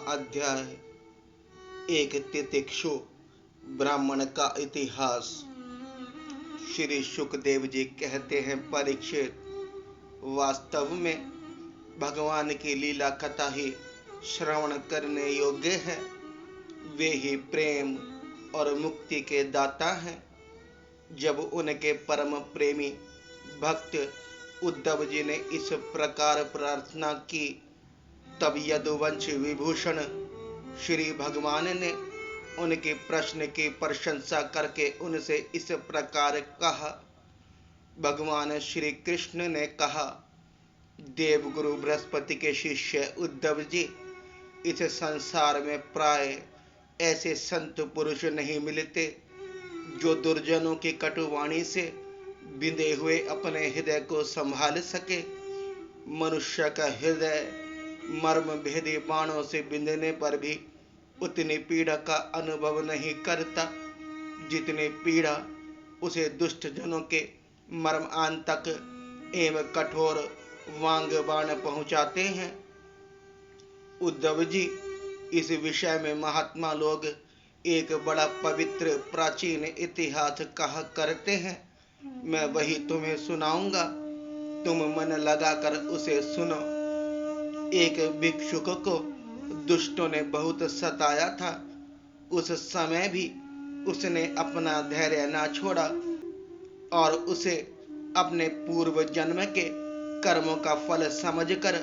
अध्याय। एक तितिक्षु ब्राह्मण का इतिहास। श्री सुखदेव जी कहते हैं, परीक्षित, वास्तव में भगवान की लीला कथा ही श्रवण करने योग्य है। वे ही प्रेम और मुक्ति के दाता हैं। जब उनके परम प्रेमी भक्त उद्धव जी ने इस प्रकार प्रार्थना की, तब यदुवंश विभूषण श्री भगवान ने उनके प्रश्न की प्रशंसा करके उनसे इस प्रकार कहा। भगवान श्री कृष्ण ने कहा, देवगुरु बृहस्पति के शिष्य उद्धव जी, इस संसार में प्राय ऐसे संत पुरुष नहीं मिलते जो दुर्जनों की कटुवाणी से बिंधे हुए अपने हृदय को संभाल सके। मनुष्य का हृदय मर्म भेदी बाणों से बिंधने पर भी उतनी पीड़ा का अनुभव नहीं करता जितनी पीड़ा उसे दुष्ट जनों के मर्मांतक एवं कठोर वांग बाण पहुंचाते हैं। उद्धव जी, इस विषय में महात्मा लोग एक बड़ा पवित्र प्राचीन इतिहास कहा करते हैं। मैं वही तुम्हें सुनाऊंगा, तुम मन लगाकर उसे सुनो। एक भिक्षुक को दुष्टों ने बहुत सताया था। उस समय भी उसने अपना धैर्य ना छोड़ा और उसे अपने पूर्व जन्म के कर्मों का फल समझकर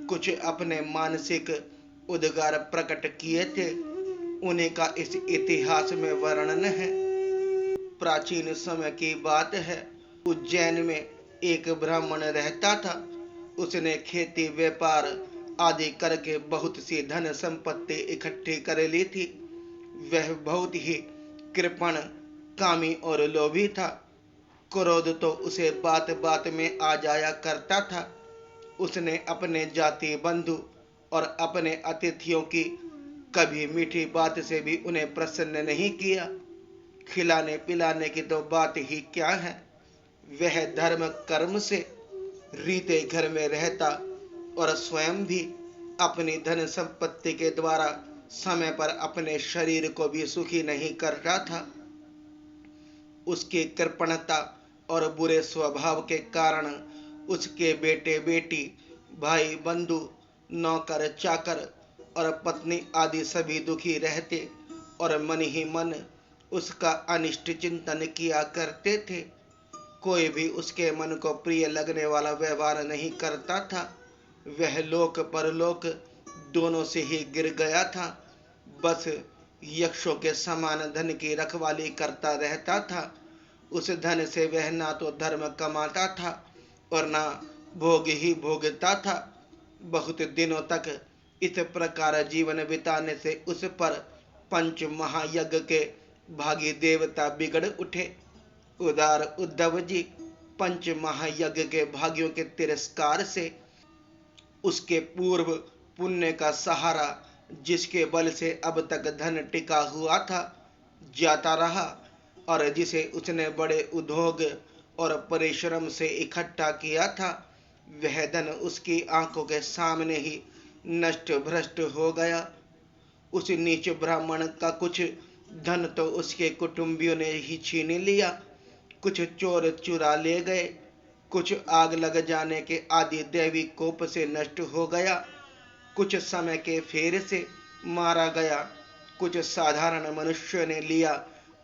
कुछ अपने मानसिक उद्गार प्रकट किए थे। उन्हीं का इस इतिहास में वर्णन है। प्राचीन समय की बात है। उज्जैन में एक ब्राह्मण रहता था। उसने खेती व्यापार आदि करके बहुत सी धन संपत्ति इकट्ठी कर ली थी। वह बहुत ही कृपण, कामी और लोभी था। क्रोध तो उसे बात बात में आ जाया करता था। उसने अपने जाति बंधु और अपने अतिथियों की कभी मीठी बात से भी उन्हें प्रसन्न नहीं किया। खिलाने पिलाने की तो बात ही क्या है। वह धर्म कर्म से रीते घर में रहता और स्वयं भी अपनी धन संपत्ति के द्वारा समय पर अपने शरीर को भी सुखी नहीं कर रहा था। उसकी कृपणता और बुरे स्वभाव के कारण उसके बेटे बेटी, भाई बंधु, नौकर चाकर और पत्नी आदि सभी दुखी रहते और मन ही मन उसका अनिष्ट चिंतन किया करते थे। कोई भी उसके मन को प्रिय लगने वाला व्यवहार नहीं करता था। वह लोक परलोक दोनों से ही गिर गया था। बस यक्षों के समान धन की रखवाली करता रहता था। उस धन से वह ना तो धर्म कमाता था और ना भोग ही भोगता था। बहुत दिनों तक इस प्रकार जीवन बिताने से उस पर पंच महायज्ञ के भागी देवता बिगड़ उठे। उदार उद्धव जी, पंच महायज्ञ के भागियों के तिरस्कार से उसके पूर्व पुण्य का सहारा, जिसके बल से अब तक धन टिका हुआ था, जाता रहा और जिसे उसने बड़े उद्योग और परिश्रम से इकट्ठा किया था, वह धन उसकी आंखों के सामने ही नष्ट भ्रष्ट हो गया। उस नीच ब्राह्मण का कुछ धन तो उसके कुटुंबियों ने ही छीन लिया, कुछ चोर चुरा ले गए, कुछ आग लग जाने के आदि दैवी कोप से नष्ट हो गया, कुछ समय के फेर से मारा गया, कुछ साधारण मनुष्य ने लिया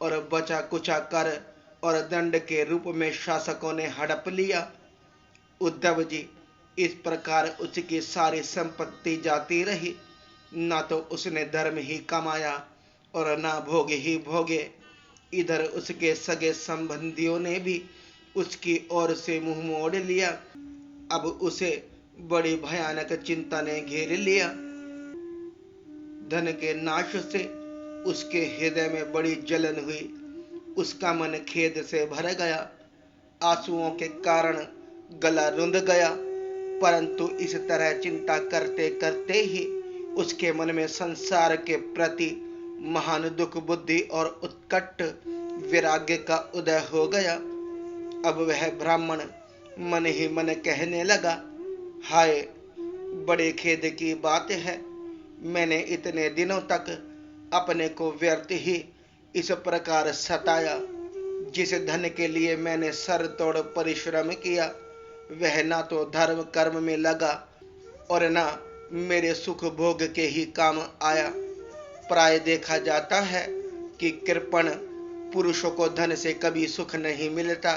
और बचा कुचा कर और दंड के रूप में शासकों ने हड़प लिया। उद्धव जी, इस प्रकार उसकी सारी संपत्ति जाती रही। ना तो उसने धर्म ही कमाया और ना भोग ही भोगे। इधर उसके सगे संबंधियों ने भी उसकी ओर से मुंह मोड़ लिया। अब उसे बड़ी भयानक चिंता ने घेर लिया। धन के नाश से उसके हृदय में बड़ी जलन हुई। उसका मन खेद से भर गया। आंसुओं के कारण गला रुंध गया। परंतु इस तरह चिंता करते करते ही उसके मन में संसार के प्रति महान दुख बुद्धि और उत्कट वैराग्य का उदय हो गया। अब वह ब्राह्मण मन ही मन कहने लगा, हाय, बड़े खेद की बात है। मैंने इतने दिनों तक अपने को व्यर्थ ही इस प्रकार सताया। जिस धन के लिए मैंने सर तोड़ परिश्रम किया वह ना तो धर्म कर्म में लगा और ना मेरे सुख भोग के ही काम आया। प्राय देखा जाता है कि कृपण पुरुषों को धन से कभी सुख नहीं मिलता।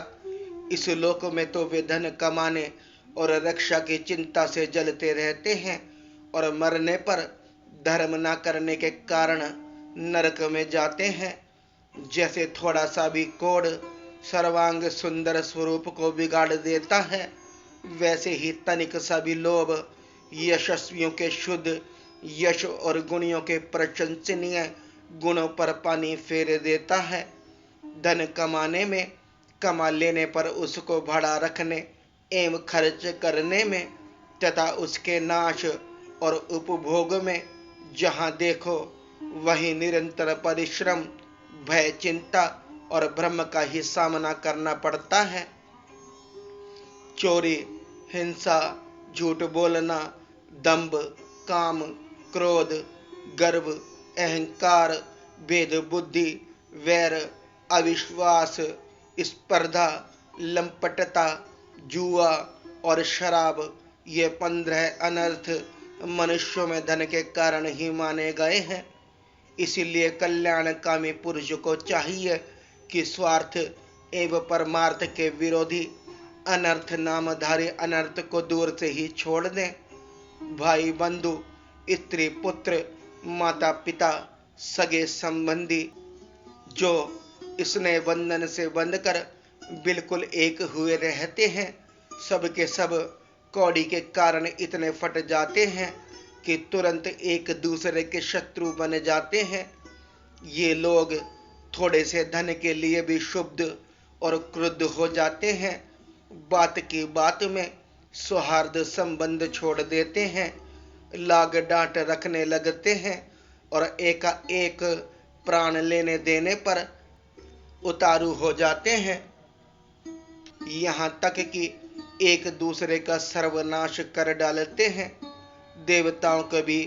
इस लोक में तो वे धन कमाने और रक्षा की चिंता से जलते रहते हैं और मरने पर धर्म न करने के कारण नरक में जाते हैं। जैसे थोड़ा सा भी कोढ़ सर्वांग सुंदर स्वरूप को बिगाड़ देता है, वैसे ही तनिक सा भी लोभ यशस्वियों के शुद्ध यश और गुणियों के प्रशंसनीय गुणों पर पानी फेर देता है। धन कमाने में, कमा लेने पर उसको भड़ा रखने एवं खर्च करने में तथा उसके नाश और उपभोग में जहाँ देखो वहीं निरंतर परिश्रम, भय, चिंता और भ्रम का ही सामना करना पड़ता है। चोरी, हिंसा, झूठ बोलना, दंभ, काम, क्रोध, गर्व, अहंकार, भेद बुद्धि, वैर, अविश्वास, स्पर्धा, लंपटता, जुआ और शराब, ये 15 अनर्थ मनुष्यों में धन के कारण ही माने गए हैं। इसीलिए कल्याणकामी पुरुष को चाहिए कि स्वार्थ एवं परमार्थ के विरोधी अनर्थ नामधारी अनर्थ को दूर से ही छोड़ दें। भाई बंधु, स्त्री पुत्र, माता पिता, सगे संबंधी जो स्नेह बंधन से बंधकर बिल्कुल एक हुए रहते हैं, सबके सब कौड़ी के कारण इतने फट जाते हैं कि तुरंत एक दूसरे के शत्रु बन जाते हैं। ये लोग थोड़े से धन के लिए भी क्षुब्ध और क्रुद्ध हो जाते हैं। बात की बात में सौहार्द संबंध छोड़ देते हैं, लाग डांट रखने लगते हैं और एकाएक प्राण लेने देने पर उतारू हो जाते हैं। यहाँ तक कि एक दूसरे का सर्वनाश कर डालते हैं। देवताओं को भी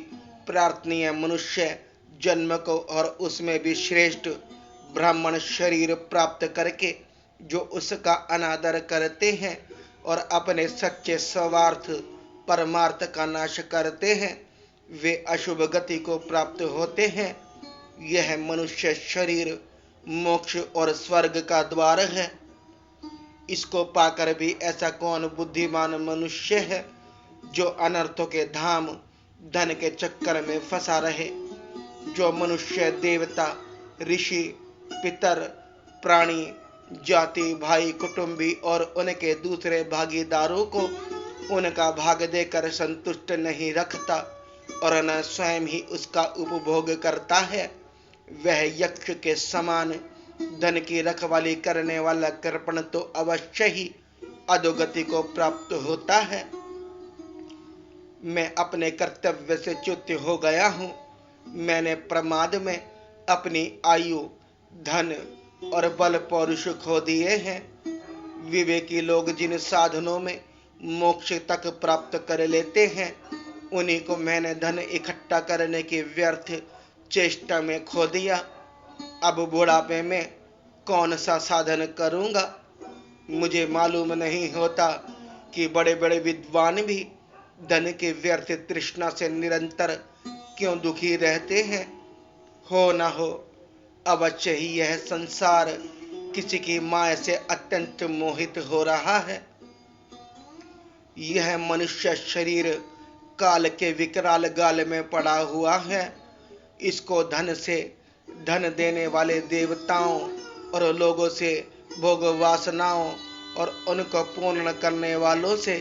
प्रार्थनीय मनुष्य जन्म को और उसमें भी श्रेष्ठ ब्राह्मण शरीर प्राप्त करके जो उसका अनादर करते हैं और अपने सच्चे स्वार्थ परमार्थ का नाश करते हैं, वे अशुभ गति को प्राप्त होते हैं। यह मनुष्य शरीर मोक्ष और स्वर्ग का द्वार है। इसको पाकर भी ऐसा कौन बुद्धिमान मनुष्य है जो अनर्थों के धाम धन के चक्कर में फंसा रहे। जो मनुष्य देवता, ऋषि, पितर, प्राणी, जाति, भाई, कुटुंबी और उनके दूसरे भागीदारों को उनका भाग देकर संतुष्ट नहीं रखता और न स्वयं ही उसका उपभोग करता है, वह यक्ष के समान धन की रखवाली करने वाला कृपण तो अवश्य ही अधोगति को प्राप्त होता है। मैं अपने कर्तव्य से च्युत हो गया हूँ। मैंने प्रमाद में अपनी आयु, धन और बल पौरुष खो दिए हैं। विवेकी लोग जिन साधनों में मोक्ष तक प्राप्त कर लेते हैं, उन्हीं को मैंने धन इकट्ठा करने की व्यर्थ चेष्टा में खो दिया। अब बुढ़ापे में कौन सा साधन करूंगा। मुझे मालूम नहीं होता कि बड़े बड़े विद्वान भी धन के व्यर्थ तृष्णा से निरंतर क्यों दुखी रहते हैं। हो न हो अवश्य ही यह संसार किसी की माया से अत्यंत मोहित हो रहा है। यह मनुष्य शरीर काल के विकराल गाल में पड़ा हुआ है। इसको धन देने वाले देवताओं और लोगों से, भोग वासनाओं और उनको पूर्ण करने वालों से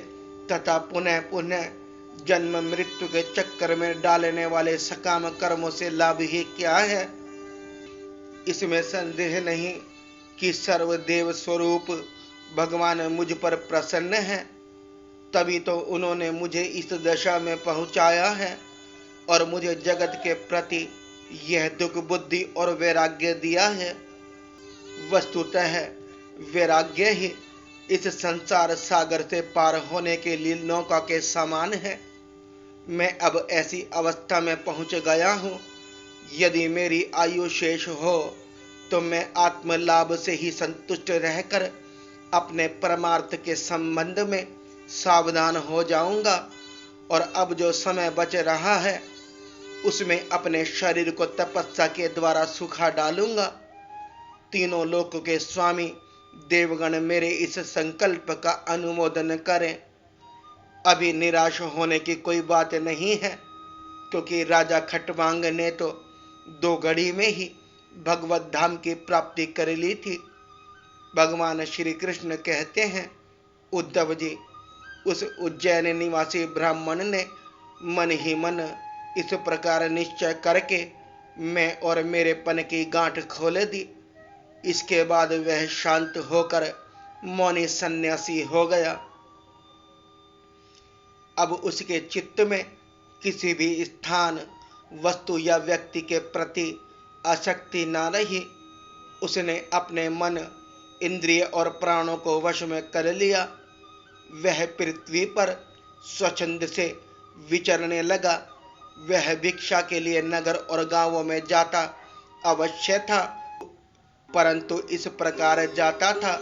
तथा पुनः पुनः जन्म मृत्यु के चक्कर में डालने वाले सकाम कर्मों से लाभ ही क्या है। इसमें संदेह नहीं कि सर्वदेव स्वरूप भगवान मुझ पर प्रसन्न है, तभी तो उन्होंने मुझे इस दशा में पहुंचाया है और मुझे जगत के प्रति यह दुख बुद्धि और वैराग्य दिया है। वस्तुतः वैराग्य ही इस संसार सागर से पार होने के लिए नौका के समान है। मैं अब ऐसी अवस्था में पहुंच गया हूँ, यदि मेरी आयु शेष हो तो मैं आत्म लाभ से ही संतुष्ट रहकर अपने परमार्थ के संबंध में सावधान हो जाऊंगा और अब जो समय बच रहा है उसमें अपने शरीर को तपस्या के द्वारा सुखा डालूंगा। तीनों लोक के स्वामी देवगण मेरे इस संकल्प का अनुमोदन करें। अभी निराश होने की कोई बात नहीं है, क्योंकि राजा खटवांग ने तो 2 घड़ी में ही भगवत धाम की प्राप्ति कर ली थी। भगवान श्री कृष्ण कहते हैं, उद्धव जी, उस उज्जैन निवासी ब्राह्मण ने मन ही मन इस प्रकार निश्चय करके मैं और मेरे पन की गांठ खोल दी। इसके बाद वह शांत होकर मौनी सन्यासी हो गया। अब उसके चित्त में किसी भी स्थान, वस्तु या व्यक्ति के प्रति आसक्ति न रही। उसने अपने मन, इंद्रिय और प्राणों को वश में कर लिया। वह पृथ्वी पर स्वच्छंद से विचरने लगा। वह भिक्षा के लिए नगर और गांवों में जाता अवश्य था, परंतु इस प्रकार जाता था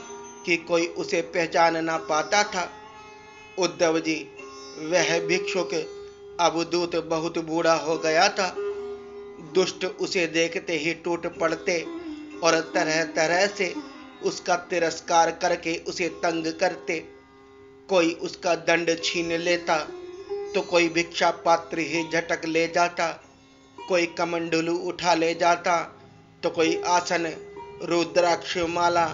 कि कोई उसे पहचान ना पाता था। उद्धव जी, वह भिक्षुक अवधूत बहुत बूढ़ा हो गया था। दुष्ट उसे देखते ही टूट पड़ते और तरह तरह से उसका तिरस्कार करके उसे तंग करते। कोई उसका दंड छीन लेता तो कोई भिक्षा पात्र ही झटक ले जाता, कोई कमंडलू उठा ले जाता तो कोई आसन, रुद्राक्ष माला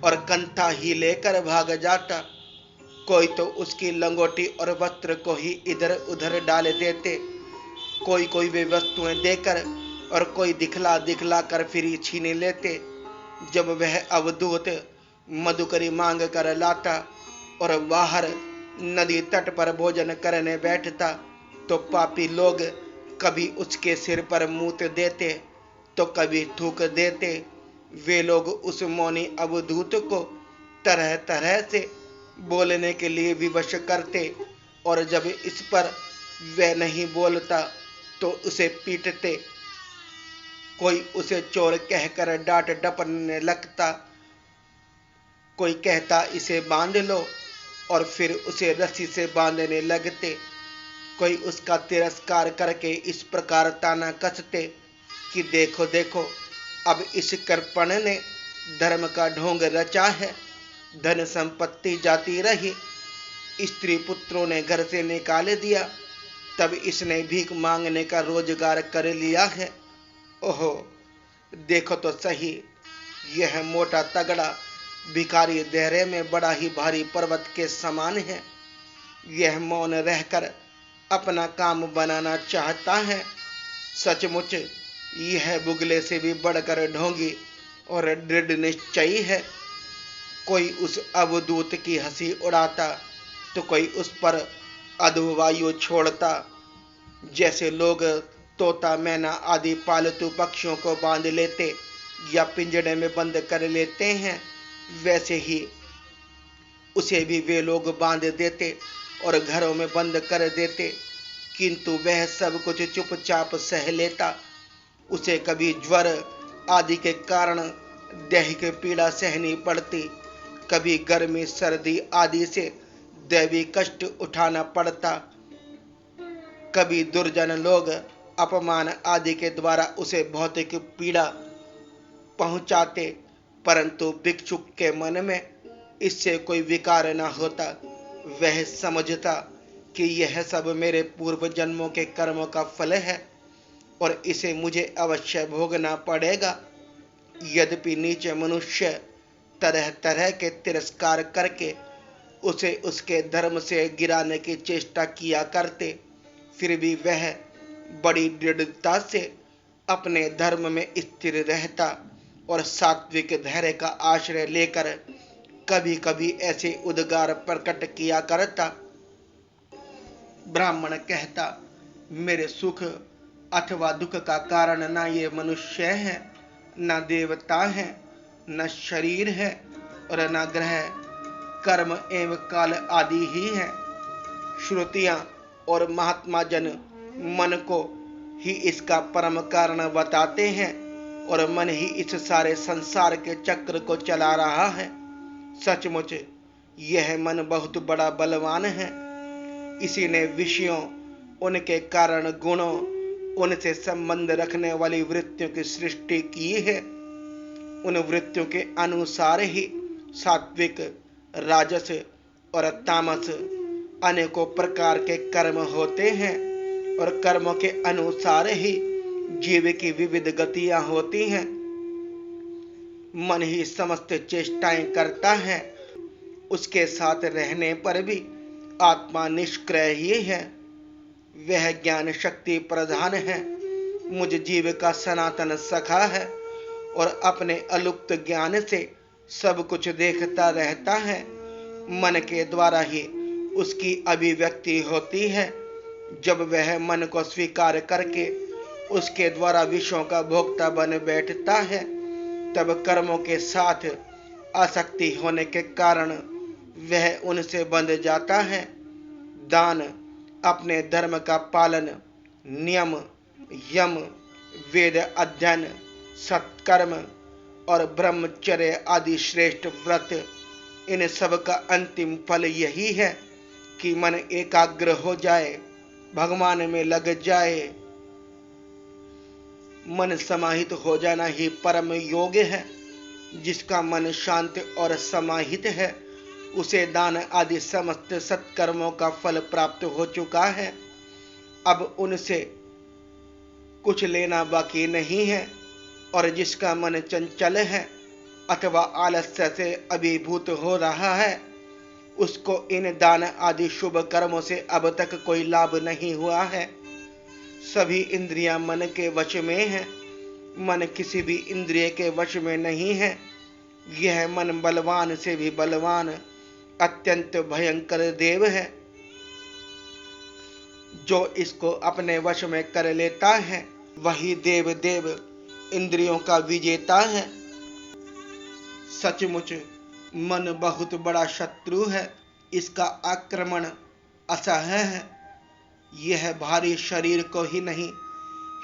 और कंठा ही लेकर भाग जाता। कोई तो उसकी लंगोटी और वस्त्र को ही इधर उधर डाल देते। कोई वे वस्तुएं देकर और कोई दिखला दिखला कर फिर छीन लेते। जब वह अवधूत मधुकरी मांग कर लाता और बाहर नदी तट पर भोजन करने बैठता तो पापी लोग कभी उसके सिर पर मूत देते तो कभी थूक देते। वे लोग उस मौनी अवधूत को तरह तरह से बोलने के लिए विवश करते और जब इस पर वह नहीं बोलता तो उसे पीटते। कोई उसे चोर कहकर डांट डपटने लगता, कोई कहता इसे बांध लो और फिर उसे रस्सी से बांधने लगते। कोई उसका तिरस्कार करके इस प्रकार ताना कसते कि देखो देखो, अब इस कृपण ने धर्म का ढोंग रचा है। धन संपत्ति जाती रही, स्त्री पुत्रों ने घर से निकाल दिया, तब इसने भीख मांगने का रोजगार कर लिया है। ओहो, देखो तो सही, यह मोटा तगड़ा भिखारी देहरे में बड़ा ही भारी पर्वत के समान है। यह मौन रहकर अपना काम बनाना चाहता है। सचमुच यह बुगले से भी बढ़कर ढोंगी और दृढ़ निश्चयी है। कोई उस अवधूत की हंसी उड़ाता तो कोई उस पर अधोवायु छोड़ता। जैसे लोग तोता, मैना आदि पालतू पक्षियों को बांध लेते या पिंजड़े में बंद कर लेते हैं, वैसे ही उसे भी वे लोग बांध देते और घरों में बंद कर देते, किंतु वह सब कुछ चुपचाप सह लेता। उसे कभी ज्वर आदि के कारण दैहिक पीड़ा सहनी पड़ती, कभी गर्मी सर्दी आदि से दैवी कष्ट उठाना पड़ता, कभी दुर्जन लोग अपमान आदि के द्वारा उसे भौतिक पीड़ा पहुंचाते, परंतु भिक्षुक के मन में इससे कोई विकार न होता। वह समझता कि यह सब मेरे पूर्व जन्मों के कर्मों का फल है और इसे मुझे अवश्य भोगना पड़ेगा। यद्यपि नीचे मनुष्य तरह तरह के तिरस्कार करके उसे उसके धर्म से गिराने की चेष्टा किया करते, फिर भी वह बड़ी दृढ़ता से अपने धर्म में स्थिर रहता और सात्विक धैर्य का आश्रय लेकर कभी कभी ऐसे उद्गार प्रकट किया करता। ब्राह्मण कहता, मेरे सुख अथवा दुख का कारण न ये मनुष्य है, न देवता है, न शरीर है और न ग्रह, कर्म एवं काल आदि ही है। श्रुतियां और महात्मा जन मन को ही इसका परम कारण बताते हैं और मन ही इस सारे संसार के चक्र को चला रहा है। सचमुच यह मन बहुत बड़ा बलवान है। इसी ने विषयों, उनके कारण गुणों, उनसे संबंध रखने वाली वृत्तियों की सृष्टि की है। उन वृत्तियों के अनुसार ही सात्विक, राजस और तामस अनेकों प्रकार के कर्म होते हैं और कर्मों के अनुसार ही जीव की विविध गतियां होती हैं। मन ही समस्त चेष्टाएं करता है। उसके साथ रहने पर भी आत्मा निष्क्रिय ही है। वह ज्ञान शक्ति प्रधान है, मुझ जीव का सनातन सखा है और अपने अलुप्त ज्ञान से सब कुछ देखता रहता है। मन के द्वारा ही उसकी अभिव्यक्ति होती है। जब वह मन को स्वीकार करके उसके द्वारा विषयों का भोक्ता बन बैठता है, तब कर्मों के साथ आसक्ति होने के कारण वह उनसे बंध जाता है। दान, अपने धर्म का पालन, नियम, यम, वेद अध्ययन, सत्कर्म और ब्रह्मचर्य आदि श्रेष्ठ व्रत, इन सब का अंतिम फल यही है कि मन एकाग्र हो जाए, भगवान में लग जाए। मन समाहित हो जाना ही परम योग है। जिसका मन शांत और समाहित है, उसे दान आदि समस्त सत्कर्मों का फल प्राप्त हो चुका है। अब उनसे कुछ लेना बाकी नहीं है। और जिसका मन चंचल है अथवा आलस्य से अभिभूत हो रहा है, उसको इन दान आदि शुभ कर्मों से अब तक कोई लाभ नहीं हुआ है। सभी इंद्रियां मन के वश में हैं। मन किसी भी इंद्रिय के वश में नहीं है। यह मन बलवान से भी बलवान, अत्यंत भयंकर देव है। जो इसको अपने वश में कर लेता है, वही देव इंद्रियों का विजेता है। सचमुच मन बहुत बड़ा शत्रु है। इसका आक्रमण असह्य है। यह भारी शरीर को ही नहीं,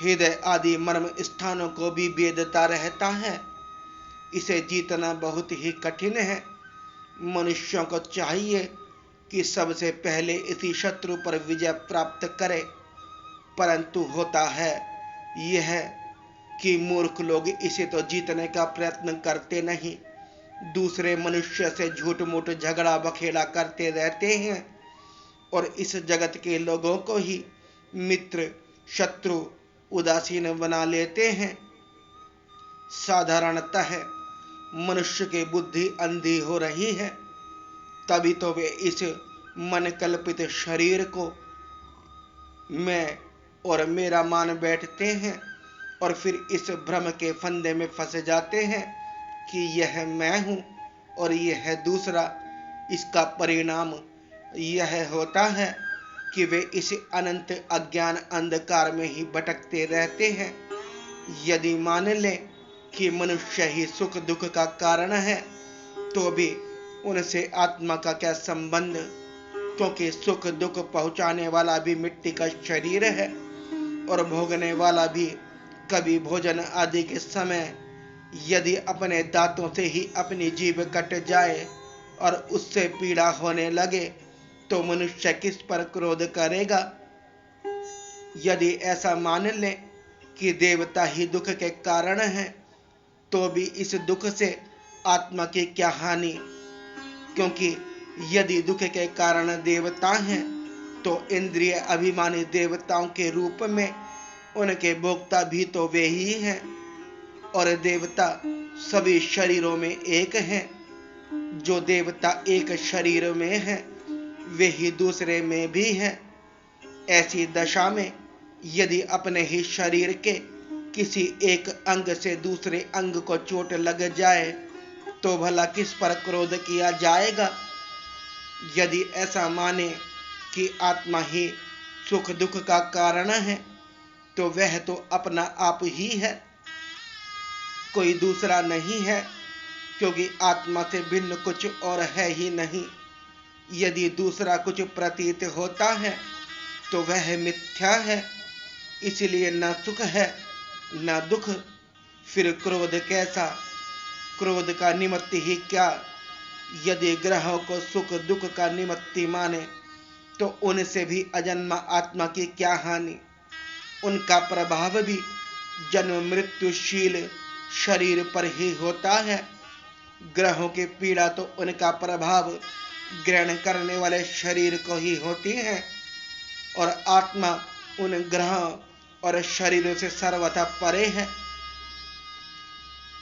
हृदय आदि मर्म स्थानों को भी भेदता रहता है। इसे जीतना बहुत ही कठिन है। मनुष्यों को चाहिए कि सबसे पहले इसी शत्रु पर विजय प्राप्त करे, परंतु होता है यह कि मूर्ख लोग इसे तो जीतने का प्रयत्न करते नहीं, दूसरे मनुष्य से झूठ मूठ झगड़ा बखेड़ा करते रहते हैं और इस जगत के लोगों को ही मित्र, शत्रु, उदासीन बना लेते हैं। साधारणतः मनुष्य की बुद्धि अंधी हो रही है, तभी तो वे इस मन कल्पित शरीर को मैं और मेरा मान बैठते हैं और फिर इस भ्रम के फंदे में फंस जाते हैं कि यह मैं हूं और यह दूसरा। इसका परिणाम यह होता है कि वे इस अनंत अज्ञान अंधकार में ही भटकते रहते हैं। यदि मान लें कि मनुष्य ही सुख दुख का कारण है, तो भी उनसे आत्मा का क्या संबंध, क्योंकि सुख दुख पहुंचाने वाला भी मिट्टी का शरीर है और भोगने वाला भी कभी भोजन आदि के समय यदि अपने दांतों से ही अपनी जीभ कट जाए और उससे पीड़ा होने लगे, तो मनुष्य किस पर क्रोध करेगा। यदि ऐसा मान लें कि देवता ही दुख के कारण हैं, तो भी इस दुख से आत्मा की क्या हानि, क्योंकि यदि दुख के कारण देवता हैं, तो इंद्रिय अभिमानी देवताओं के रूप में उनके भोक्ता भी तो वे ही हैं और देवता सभी शरीरों में एक हैं। जो देवता एक शरीर में हैं, वे ही दूसरे में भी हैं। ऐसी दशा में यदि अपने ही शरीर के किसी एक अंग से दूसरे अंग को चोट लग जाए, तो भला किस पर क्रोध किया जाएगा। यदि ऐसा माने कि आत्मा ही सुख दुख का कारण है, तो वह तो अपना आप ही है, कोई दूसरा नहीं है, क्योंकि आत्मा से भिन्न कुछ और है ही नहीं। यदि दूसरा कुछ प्रतीत होता है, तो वह मिथ्या है, इसलिए न सुख है न दुख। फिर क्रोध कैसा? क्रोध का निमित्त ही क्या? यदि ग्रहों को सुख दुख का निमित्त माने तो उनसे भी अजन्मा आत्मा की क्या हानि? उनका प्रभाव भी जन्म मृत्युशील शरीर पर ही होता है। ग्रहों की पीड़ा तो उनका प्रभाव ग्रहण करने वाले शरीर को ही होती है, और आत्मा उन ग्रहों और शरीरों से सर्वथा परे है।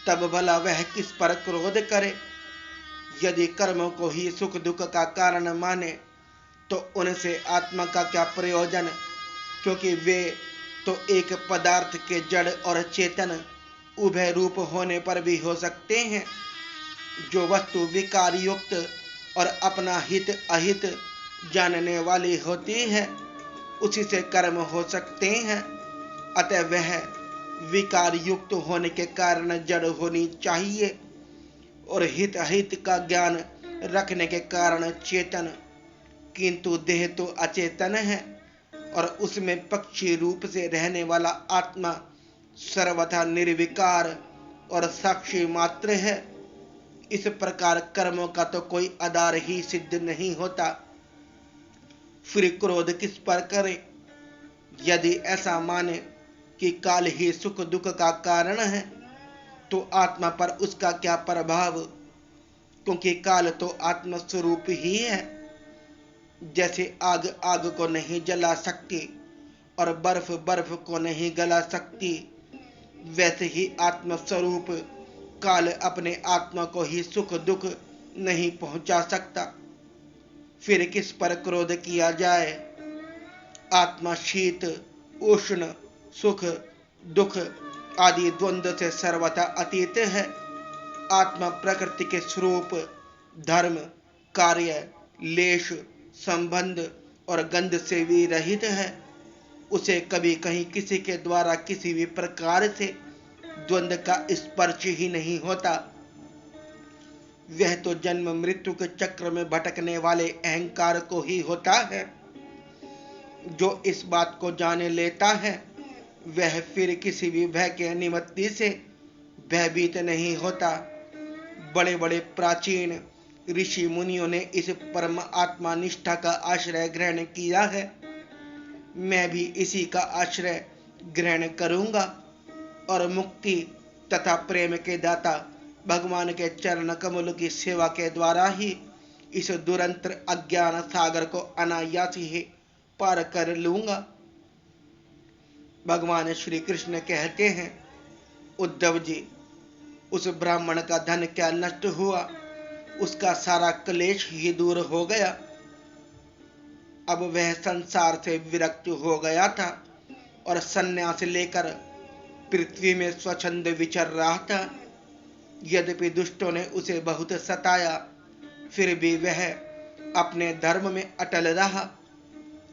तब भला वह किस पर क्रोध करे? यदि कर्मों को ही सुख दुख का कारण माने तो उनसे आत्मा का क्या प्रयोजन, क्योंकि वे तो एक पदार्थ के जड़ और चेतन उभय रूप होने पर भी हो सकते हैं। जो वस्तु विकार युक्त और अपना हित अहित जानने वाली होती है उसी से कर्म हो सकते हैं। अतः वह विकार युक्त होने के कारण जड़ होनी चाहिए और हित अहित का ज्ञान रखने के कारण चेतन। किंतु देह तो अचेतन है और उसमें पक्षी रूप से रहने वाला आत्मा सर्वथा निर्विकार और साक्षी मात्र है। इस प्रकार कर्मों का तो कोई आधार ही सिद्ध नहीं होता। फिर क्रोध किस पर करे? यदि ऐसा माने कि काल ही सुख दुख का कारण है तो आत्मा पर उसका क्या प्रभाव, क्योंकि काल तो आत्म स्वरूप ही है। जैसे आग आग को नहीं जला सकती और बर्फ बर्फ को नहीं गला सकती, वैसे ही आत्म स्वरूप काल अपने आत्मा को ही सुख दुख नहीं पहुंचा सकता। फिर किस पर क्रोध किया जाए? आत्मा शीत उष्ण सुख दुख आदि द्वंद्व से सर्वथा अतीत है। आत्मा प्रकृति के स्वरूप धर्म कार्य लेश संबंध और गंध से भी रहित है। उसे कभी कहीं किसी के द्वारा किसी भी प्रकार से द्वंद्व का स्पर्श ही नहीं होता। वह तो जन्म मृत्यु के चक्र में भटकने वाले अहंकार को ही होता है। जो इस बात को जाने लेता है वह फिर किसी भी भय के निमित्त से भयभीत नहीं होता। बड़े बड़े प्राचीन ऋषि मुनियों ने इस परम आत्मा निष्ठा का आश्रय ग्रहण किया है। मैं भी इसी का आश्रय ग्रहण करूंगा और मुक्ति तथा प्रेम के दाता भगवान के चरण कमल की सेवा के द्वारा ही इस दुरंतर अज्ञान सागर को अनायास ही पार कर लूंगा। भगवान श्री कृष्ण कहते हैं, उद्धव जी, उस ब्राह्मण का धन क्या नष्ट हुआ? उसका सारा क्लेश ही दूर हो गया। अब वह संसार से विरक्त हो गया था और संन्यास लेकर पृथ्वी में स्वच्छंद विचर रहा था। यद्यपि दुष्टों ने उसे बहुत सताया, फिर भी वह अपने धर्म में अटल रहा,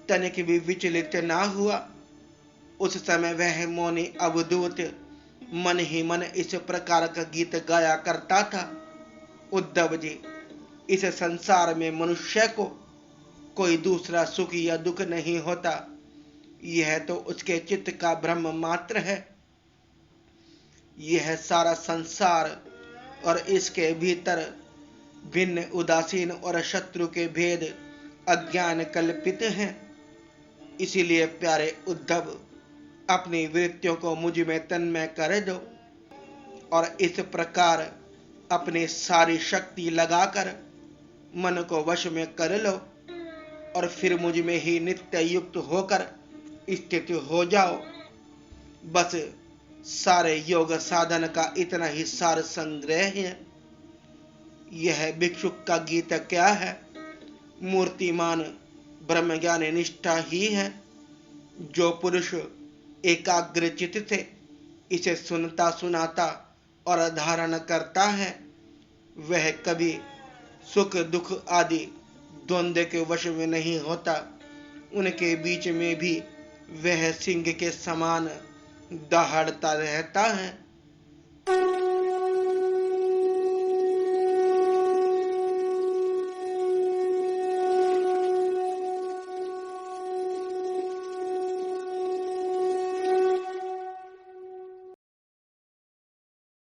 तनिक भी विचलित ना हुआ। उस समय वह मौनी अवधूत मन ही मन इस प्रकार का गीत गाया करता था, उद्धव जी, इस संसार में मनुष्य को कोई दूसरा सुख या दुख नहीं होता। यह तो उसके चित्त का भ्रम मात्र है। यह सारा संसार और इसके भीतर भिन्न उदासीन और शत्रु के भेद अज्ञान कल्पित हैं। इसीलिए प्यारे उद्धव, अपनी वृत्तियों को मुझ में तन्मय कर दो और इस प्रकार अपनी सारी शक्ति लगाकर मन को वश में कर लो और फिर मुझ में ही नित्य युक्त होकर स्थित हो जाओ। बस सारे योग साधन का इतना ही सार संग्रह है। यह भिक्षुक का गीत क्या है? मूर्तिमान ब्रह्मज्ञानी निष्ठा ही है। जो पुरुष एकाग्र चित्त से इसे सुनता सुनाता और धारण करता है वह कभी सुख दुख आदि द्वंद्व के वश में नहीं होता। उनके बीच में भी वह सिंह के समान दहाड़ता रहता है।